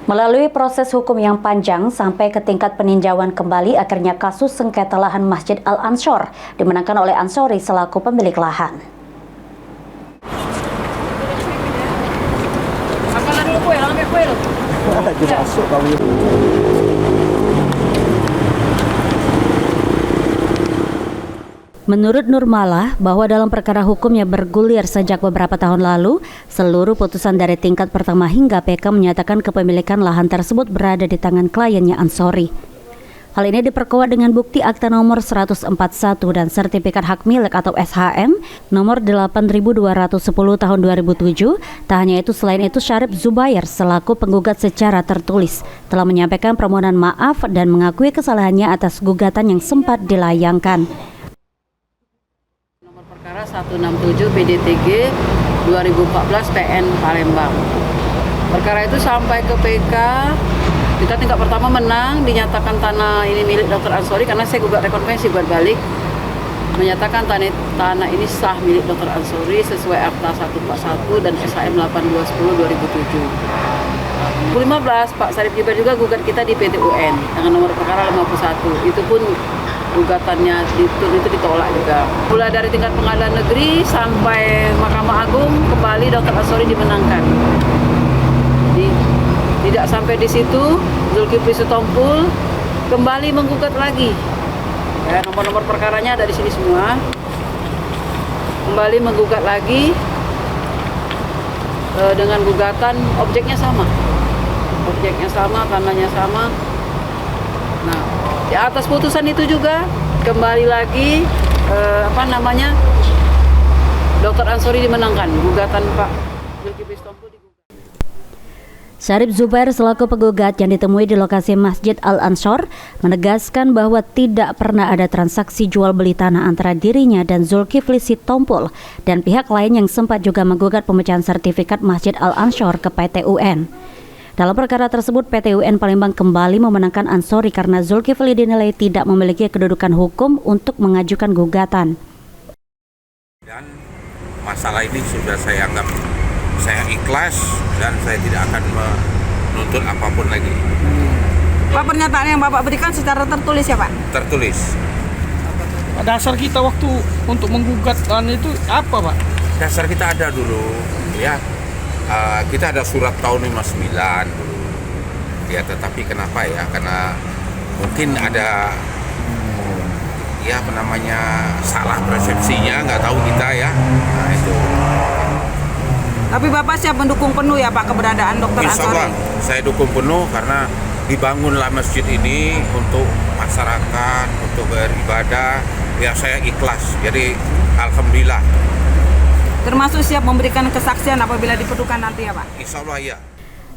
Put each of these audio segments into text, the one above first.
Melalui proses hukum yang panjang sampai ke tingkat peninjauan kembali, akhirnya kasus sengketa lahan Masjid Al-Anshor dimenangkan oleh Ansori selaku pemilik lahan. Menurut Nurmalah, bahwa dalam perkara hukumnya bergulir sejak beberapa tahun lalu, seluruh putusan dari tingkat pertama hingga PK menyatakan kepemilikan lahan tersebut berada di tangan kliennya Ansori. Hal ini diperkuat dengan bukti akta nomor 141 dan sertifikat hak milik atau SHM nomor 8210 tahun 2007. Tak hanya itu, selain itu Syarif Zubair selaku penggugat secara tertulis telah menyampaikan permohonan maaf dan mengakui kesalahannya atas gugatan yang sempat dilayangkan. 167 PDTG 2014 PN Palembang. Perkara itu sampai ke PK, kita tingkat pertama menang, dinyatakan tanah ini milik Dr. Ansori karena saya gugat rekonvensi buat balik, menyatakan tanah ini sah milik Dr. Ansori sesuai Akta 141 dan SHM 8210 2007. 2015 Pak Syarif Zubair juga gugat kita di PT UN dengan nomor perkara 51. Itu pun gugatannya itu ditolak juga. Mulai dari tingkat pengadilan negeri sampai Mahkamah Agung, kembali Dr. Ansori dimenangkan. Tidak sampai di situ, Zulkifli Sitompul kembali menggugat lagi. Ya, nomor-nomor perkaranya ada di sini semua. Kembali menggugat lagi dengan gugatan objeknya sama. Objeknya sama, tanahnya sama. Nah, di atas putusan itu juga kembali lagi Dr. Ansori dimenangkan, gugatan Pak Zulkifli Sitompul digugat. Syarif Zubair selaku penggugat yang ditemui di lokasi Masjid Al-Anshor menegaskan bahwa tidak pernah ada transaksi jual beli tanah antara dirinya dan Zulkifli Sitompul dan pihak lain yang sempat juga menggugat pemecahan sertifikat Masjid Al-Anshor ke PT UN. Dalam perkara tersebut, PT UN Palembang kembali memenangkan Ansori karena Zulkifli dinilai tidak memiliki kedudukan hukum untuk mengajukan gugatan. Dan masalah ini sudah saya anggap saya ikhlas dan saya tidak akan menuntut apapun lagi. Pak, pernyataan yang Bapak berikan secara tertulis ya Pak? Tertulis. Dasar kita waktu untuk menggugat itu apa Pak? Dasar kita ada dulu ya. Kita ada surat tahun 59 dulu. Ya, tetapi kenapa ya? Karena mungkin ada salah persepsinya, nggak tahu kita ya. Nah itu. Tapi Bapak siap mendukung penuh ya Pak keberadaan Dr. Ansori? Insya Allah saya dukung penuh karena dibangunlah masjid ini untuk masyarakat, untuk beribadah. Ya saya ikhlas. Jadi alhamdulillah. Termasuk siap memberikan kesaksian apabila diperlukan nanti ya Pak? Insya Allah ya.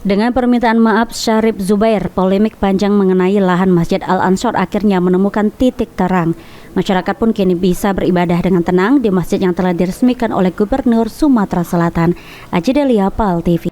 Dengan permintaan maaf Syarif Zubair, polemik panjang mengenai lahan Masjid Al-Anshor akhirnya menemukan titik terang. Masyarakat pun kini bisa beribadah dengan tenang di masjid yang telah diresmikan oleh Gubernur Sumatera Selatan. Aji Delia, PAL TV.